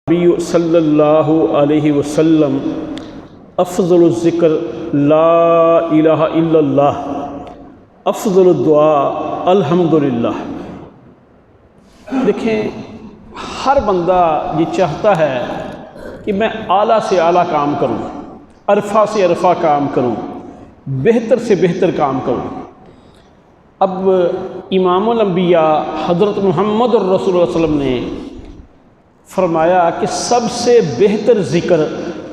نبی صلی اللہ علیہ وسلم افضل الذکر لا الہ الا اللہ افضل الدعاء الحمدللہ۔ دیکھیں، ہر بندہ یہ چاہتا ہے کہ میں اعلیٰ سے اعلیٰ کام کروں، عرفہ سے عرفہ کام کروں، بہتر سے بہتر کام کروں۔ اب امام الانبیاء حضرت محمد رسول اللہ صلی اللہ علیہ وسلم نے فرمایا کہ سب سے بہتر ذکر،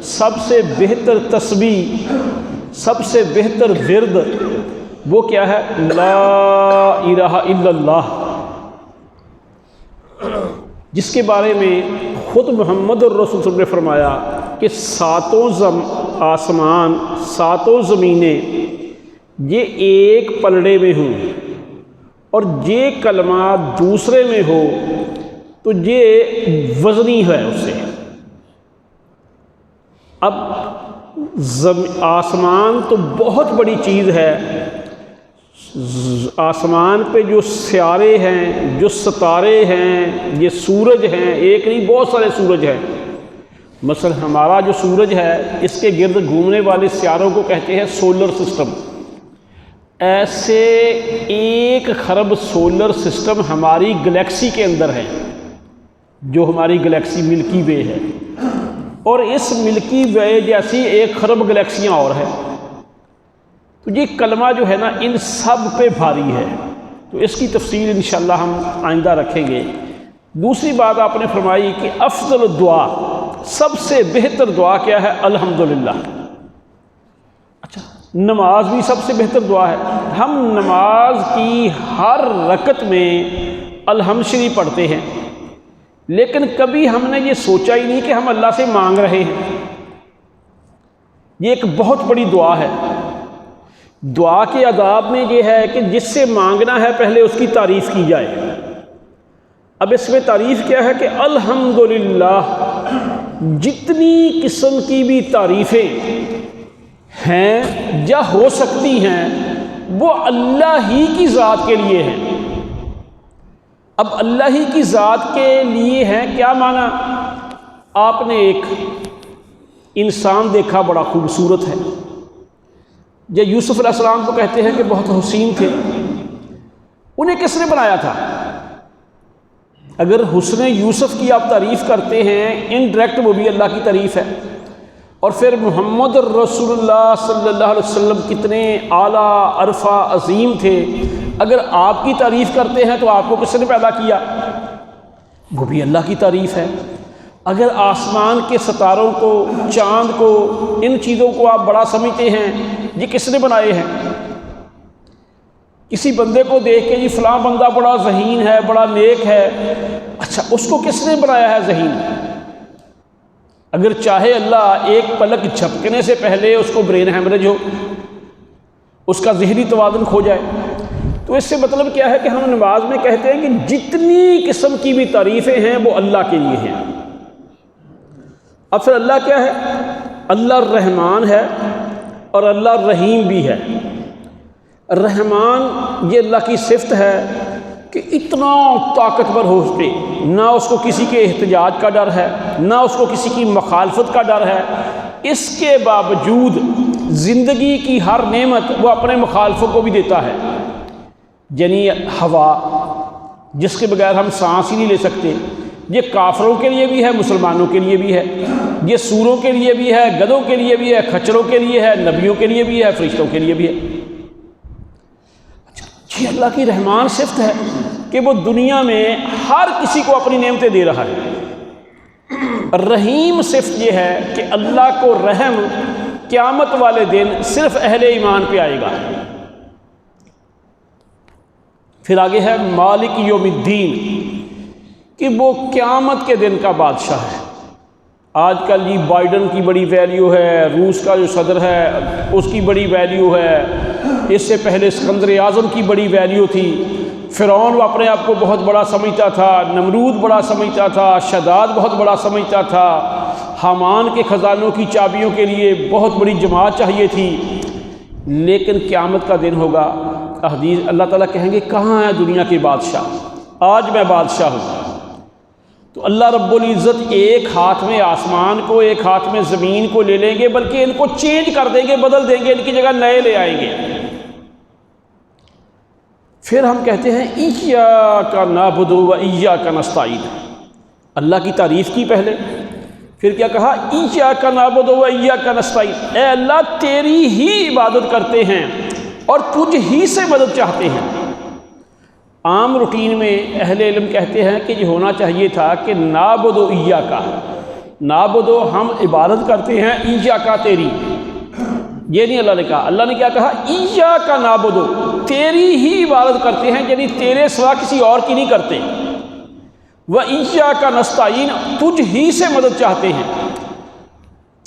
سب سے بہتر تسبیح، سب سے بہتر ورد وہ کیا ہے؟ لا الہ الا اللہ، جس کے بارے میں خود محمد رسول اللہ صلی اللہ علیہ وسلم نے فرمایا کہ ساتوں آسمان، ساتوں زمینیں یہ ایک پلڑے میں ہوں اور یہ کلمہ دوسرے میں ہو تو یہ وزنی ہے اس سے۔ اب آسمان تو بہت بڑی چیز ہے، آسمان پہ جو سیارے ہیں، جو ستارے ہیں، یہ سورج ہیں، ایک نہیں بہت سارے سورج ہیں۔ مثلا ہمارا جو سورج ہے اس کے گرد گھومنے والے سیاروں کو کہتے ہیں سولر سسٹم۔ ایسے 1 خرب سولر سسٹم ہماری گلیکسی کے اندر ہے، جو ہماری گلیکسی ملکی وے ہے، اور اس ملکی وے جیسی 1 خرب گلیکسیاں اور ہیں۔ تو یہ کلمہ جو ہے نا ان سب پہ بھاری ہے، تو اس کی تفصیل انشاءاللہ ہم آئندہ رکھیں گے۔ دوسری بات آپ نے فرمائی کہ افضل الدعا، سب سے بہتر دعا کیا ہے؟ الحمدللہ۔ اچھا، نماز بھی سب سے بہتر دعا ہے۔ ہم نماز کی ہر رکعت میں الحمد شریف پڑھتے ہیں، لیکن کبھی ہم نے یہ سوچا ہی نہیں کہ ہم اللہ سے مانگ رہے ہیں۔ یہ ایک بہت بڑی دعا ہے۔ دعا کے آداب میں یہ ہے کہ جس سے مانگنا ہے پہلے اس کی تعریف کی جائے۔ اب اس میں تعریف کیا ہے کہ الحمدللہ، جتنی قسم کی بھی تعریفیں ہیں یا ہو سکتی ہیں وہ اللہ ہی کی ذات کے لیے ہیں۔ اب اللہ ہی کی ذات کے لیے ہیں، کیا معنی؟ آپ نے ایک انسان دیکھا بڑا خوبصورت ہے، یا یوسف علیہ السلام کو کہتے ہیں کہ بہت حسین تھے، انہیں کس نے بنایا تھا؟ اگر حسن یوسف کی آپ تعریف کرتے ہیں انڈائریکٹ وہ بھی اللہ کی تعریف ہے، اور پھر محمد رسول اللہ صلی اللہ علیہ وسلم کتنے اعلیٰ عرفہ عظیم تھے، اگر آپ کی تعریف کرتے ہیں تو آپ کو کس نے پیدا کیا؟ وہ بھی اللہ کی تعریف ہے۔ اگر آسمان کے ستاروں کو، چاند کو، ان چیزوں کو آپ بڑا سمجھتے ہیں، یہ کس نے بنائے ہیں؟ کسی بندے کو دیکھ کے جی فلاں بندہ بڑا ذہین ہے، بڑا نیک ہے، اچھا اس کو کس نے بنایا ہے ذہین؟ اگر چاہے اللہ ایک پلک جھپکنے سے پہلے اس کو برین ہیمریج ہو، اس کا ذہنی توازن کھو جائے۔ تو اس سے مطلب کیا ہے کہ ہم نماز میں کہتے ہیں کہ جتنی قسم کی بھی تعریفیں ہیں وہ اللہ کے لیے ہیں۔ اب پھر اللہ کیا ہے؟ اللہ رحمان ہے اور اللہ رحیم بھی ہے۔ رحمان یہ اللہ کی صفت ہے کہ اتنا طاقتور ہو کے نہ اس کو کسی کے احتجاج کا ڈر ہے، نہ اس کو کسی کی مخالفت کا ڈر ہے، اس کے باوجود زندگی کی ہر نعمت وہ اپنے مخالفوں کو بھی دیتا ہے۔ یعنی ہوا جس کے بغیر ہم سانس ہی نہیں لے سکتے، یہ کافروں کے لیے بھی ہے، مسلمانوں کے لیے بھی ہے، یہ سوروں کے لیے بھی ہے، گدھوں کے لیے بھی ہے، کھچروں کے لیے ہے، نبیوں کے لیے بھی ہے، فرشتوں کے لیے بھی ہے۔ یہ اللہ کی رحمان صفت ہے کہ وہ دنیا میں ہر کسی کو اپنی نعمتیں دے رہا ہے۔ رحیم صفت یہ ہے کہ اللہ کو رحم قیامت والے دن صرف اہل ایمان پہ آئے گا۔ پھر آگے ہے مالک یوم الدین، کہ وہ قیامت کے دن کا بادشاہ ہے۔ آج کل یہ بائیڈن کی بڑی ویلیو ہے، روس کا جو صدر ہے اس کی بڑی ویلیو ہے، اس سے پہلے اسکندر اعظم کی بڑی ویلیو تھی، فرعون وہ اپنے آپ کو بہت بڑا سمجھتا تھا، نمرود بڑا سمجھتا تھا، شداد بہت بڑا سمجھتا تھا، حامان کے خزانوں کی چابیوں کے لیے بہت بڑی جماعت چاہیے تھی۔ لیکن قیامت کا دن ہوگا، حدیث اللہ تعالیٰ کہیں گے کہاں ہے دنیا کے بادشاہ؟ آج میں بادشاہ ہوں۔ تو اللہ رب العزت ایک ہاتھ میں آسمان کو ایک ہاتھ میں زمین کو لے لیں گے، بلکہ ان کو چینج کر دیں گے، بدل دیں گے، ان کی جگہ نئے لے آئیں گے۔ پھر ہم کہتے ہیں ایاک نعبد و ایاک نستعین، اللہ کی تعریف کی پہلے، پھر کیا کہا؟ ایاک نعبد و ایاک نستعین، اے اللہ تیری ہی عبادت کرتے ہیں اور تجھ ہی سے مدد چاہتے ہیں۔ عام روٹین میں اہل علم کہتے ہیں کہ یہ ہونا چاہیے تھا کہ نعبد و ایاک، نعبد و ہم عبادت کرتے ہیں، ایاک تیری، یہ نہیں اللہ نے کہا۔ اللہ نے کیا کہا؟ ایاک نعبد، تیری ہی عبادت کرتے ہیں، یعنی تیرے سوا کسی اور کی نہیں کرتے، و ایاک نستعین، تجھ ہی سے مدد چاہتے ہیں۔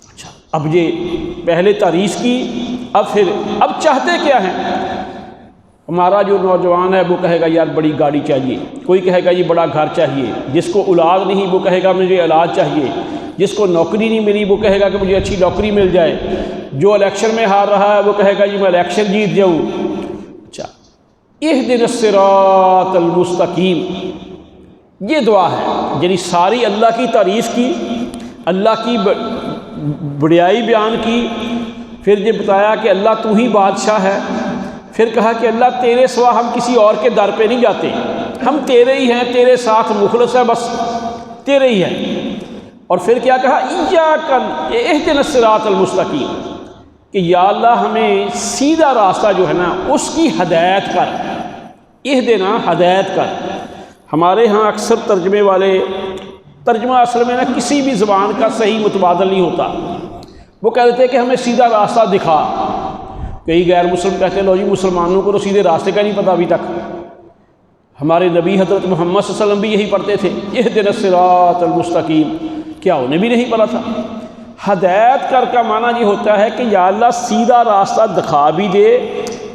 اچھا، اب یہ پہلے تعریف کی، اب چاہتے کیا ہیں؟ ہمارا جو نوجوان ہے وہ کہے گا یار بڑی گاڑی چاہیے، کوئی کہے گا یہ بڑا گھر چاہیے، جس کو اولاد نہیں وہ کہے گا مجھے اولاد چاہیے، جس کو نوکری نہیں ملی وہ کہے گا کہ مجھے اچھی نوکری مل جائے، جو الیکشن میں ہار رہا ہے وہ کہے گا جی میں الیکشن جیت جاؤں۔ اچھا، اہدنا الصراط المستقیم، یہ دعا ہے، یعنی ساری اللہ کی تعریف کی، اللہ کی بڑائی بیان کی، پھر یہ بتایا کہ اللہ تو ہی بادشاہ ہے، پھر کہا کہ اللہ تیرے سوا ہم کسی اور کے در پہ نہیں جاتے، ہم تیرے ہی ہیں، تیرے ساتھ مخلص ہے، بس تیرے ہی ہیں۔ اور پھر کیا کہا؟ ایاک اہدنا الصراط المستقیم، کہ یا اللہ ہمیں سیدھا راستہ جو ہے نا اس کی ہدایت کر، اہدنا ہدایت کر۔ ہمارے ہاں اکثر ترجمے والے، ترجمہ اصل میں نا کسی بھی زبان کا صحیح متبادل نہیں ہوتا، وہ کہہ دیتے ہیں کہ ہمیں سیدھا راستہ دکھا۔ کئی غیر مسلم کہتے ہیں لو جی مسلمانوں کو تو سیدھے راستے کا نہیں پتہ ابھی تک، ہمارے نبی حضرت محمد صلی اللہ علیہ وسلم بھی یہی پڑھتے تھے، اہدنا الصراط المستقیم، کیا انہیں بھی نہیں پتا تھا؟ ہدایت کر کا معنی یہ ہوتا ہے کہ یا اللہ سیدھا راستہ دکھا بھی دے،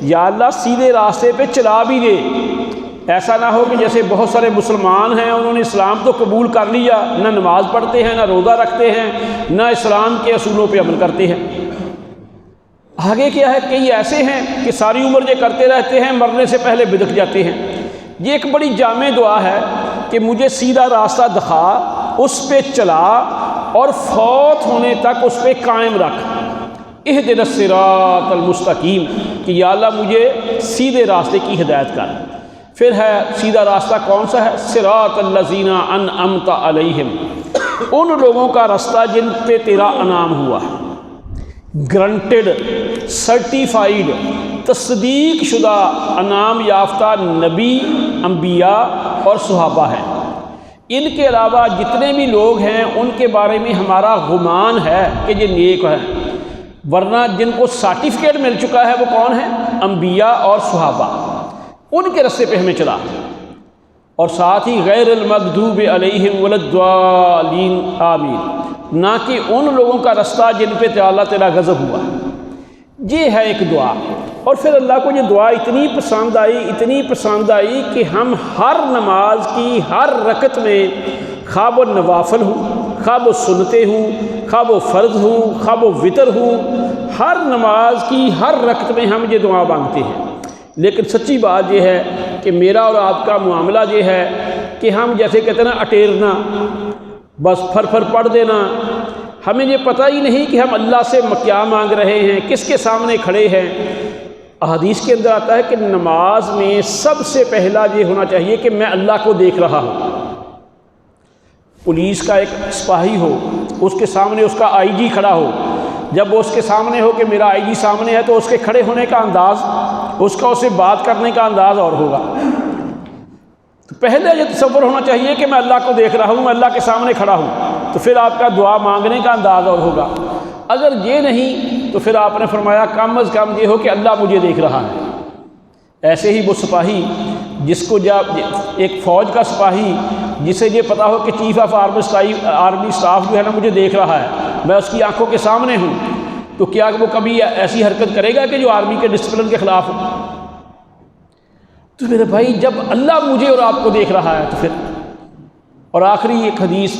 یا اللہ سیدھے راستے پہ چلا بھی دے۔ ایسا نہ ہو کہ جیسے بہت سارے مسلمان ہیں انہوں نے اسلام تو قبول کر لیا، نہ نماز پڑھتے ہیں، نہ روزہ رکھتے ہیں، نہ اسلام کے اصولوں پہ عمل کرتے ہیں۔ آگے کیا ہے؟ کئی ایسے ہیں کہ ساری عمر یہ کرتے رہتے ہیں، مرنے سے پہلے بدک جاتے ہیں۔ یہ ایک بڑی جامع دعا ہے کہ مجھے سیدھا راستہ دکھا، اس پہ چلا اور فوت ہونے تک اس پہ قائم رکھ۔ اہدنا الصراط المستقیم، کہ یا اللہ مجھے سیدھے راستے کی ہدایت کر۔ پھر ہے سیدھا راستہ کون سا ہے؟ صراط الذین انعمت علیہم، ان لوگوں کا راستہ جن پہ تیرا انعام ہوا، گرانٹڈ، سرٹیفائیڈ، تصدیق شدہ، انعام یافتہ نبی، انبیاء اور صحابہ ہیں۔ ان کے علاوہ جتنے بھی لوگ ہیں ان کے بارے میں ہمارا گمان ہے کہ یہ نیک ہیں، ورنہ جن کو سرٹیفکیٹ مل چکا ہے وہ کون ہیں؟ انبیاء اور صحابہ، ان کے راستے پہ ہمیں چلا۔ اور ساتھ ہی غیر المغضوب علیہم ولا الضالین آمین، نہ کہ ان لوگوں کا راستہ جن پہ اللہ تعالیٰ غضب ہوا۔ یہ ہے ایک دعا۔ اور پھر اللہ کو یہ دعا اتنی پسند آئی کہ ہم ہر نماز کی ہر رکعت میں، خواہ وہ نوافل ہوں، خواہ وہ سنتیں ہوں، خواہ وہ فرض ہوں، خواہ وہ وتر ہوں، ہر نماز کی ہر رکعت میں ہم یہ دعا مانگتے ہیں۔ لیکن سچی بات یہ ہے کہ میرا اور آپ کا معاملہ یہ ہے کہ ہم جیسے کہتے ہیں نا اٹیرنا، بس پھر پڑھ دینا، ہمیں یہ پتہ ہی نہیں کہ ہم اللہ سے کیا مانگ رہے ہیں، کس کے سامنے کھڑے ہیں۔ احادیث کے اندر آتا ہے کہ نماز میں سب سے پہلا یہ ہونا چاہیے کہ میں اللہ کو دیکھ رہا ہوں۔ پولیس کا ایک سپاہی ہو، اس کے سامنے اس کا آئی جی کھڑا ہو، جب وہ اس کے سامنے ہو کہ میرا آئی جی سامنے ہے تو اس کے کھڑے ہونے کا انداز، اس کا اسے بات کرنے کا انداز اور ہوگا۔ تو پہلے یہ تصور ہونا چاہیے کہ میں اللہ کو دیکھ رہا ہوں، میں اللہ کے سامنے کھڑا ہوں، تو پھر آپ کا دعا مانگنے کا انداز اور ہوگا۔ اگر یہ نہیں تو پھر آپ نے فرمایا کم از کم یہ ہو کہ اللہ مجھے دیکھ رہا ہے۔ ایسے ہی وہ سپاہی جس کو جب ایک فوج کا سپاہی جسے یہ پتا ہو کہ چیف آف آرمی اسٹاف جو ہے نا مجھے دیکھ رہا ہے، میں اس کی آنکھوں کے سامنے ہوں، تو کیا وہ کبھی ایسی حرکت کرے گا کہ جو آرمی کے ڈسپلن کے خلاف ہو؟ تو میرے بھائی جب اللہ مجھے اور آپ کو دیکھ رہا ہے تو پھر۔ اور آخری ایک حدیث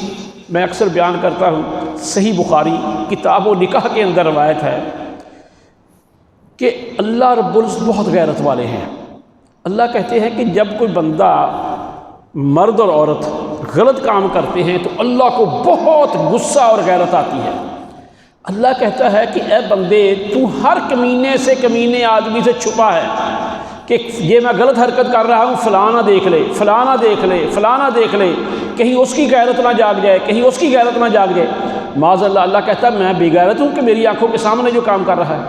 میں اکثر بیان کرتا ہوں، صحیح بخاری کتاب و نکاح کے اندر روایت ہے کہ اللہ رب العزت بہت غیرت والے ہیں۔ اللہ کہتے ہیں کہ جب کوئی بندہ، مرد اور عورت، غلط کام کرتے ہیں تو اللہ کو بہت غصہ اور غیرت آتی ہے۔ اللہ کہتا ہے کہ اے بندے تو ہر کمینے سے کمینے آدمی سے چھپا ہے کہ یہ میں غلط حرکت کر رہا ہوں، فلانا دیکھ لے، فلانا دیکھ لے، فلانا دیکھ لے، کہیں اس کی غیرت نہ جاگ جائے، کہیں اس کی غیرت نہ جاگ جائے۔ معاذ اللہ، اللہ کہتا ہے میں بے غیرت ہوں کہ میری آنکھوں کے سامنے جو کام کر رہا ہے۔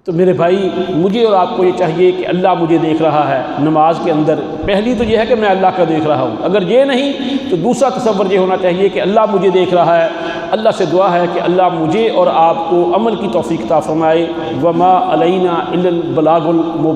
تو میرے بھائی مجھے اور آپ کو یہ چاہیے کہ اللہ مجھے دیکھ رہا ہے نماز کے اندر۔ پہلی تو یہ ہے کہ میں اللہ کا دیکھ رہا ہوں، اگر یہ نہیں تو دوسرا تصور یہ ہونا چاہیے کہ اللہ مجھے دیکھ رہا ہے۔ اللہ سے دعا ہے کہ اللہ مجھے اور آپ کو عمل کی توفیق عطا فرمائے۔ وما علینا الا البلاغ المبین۔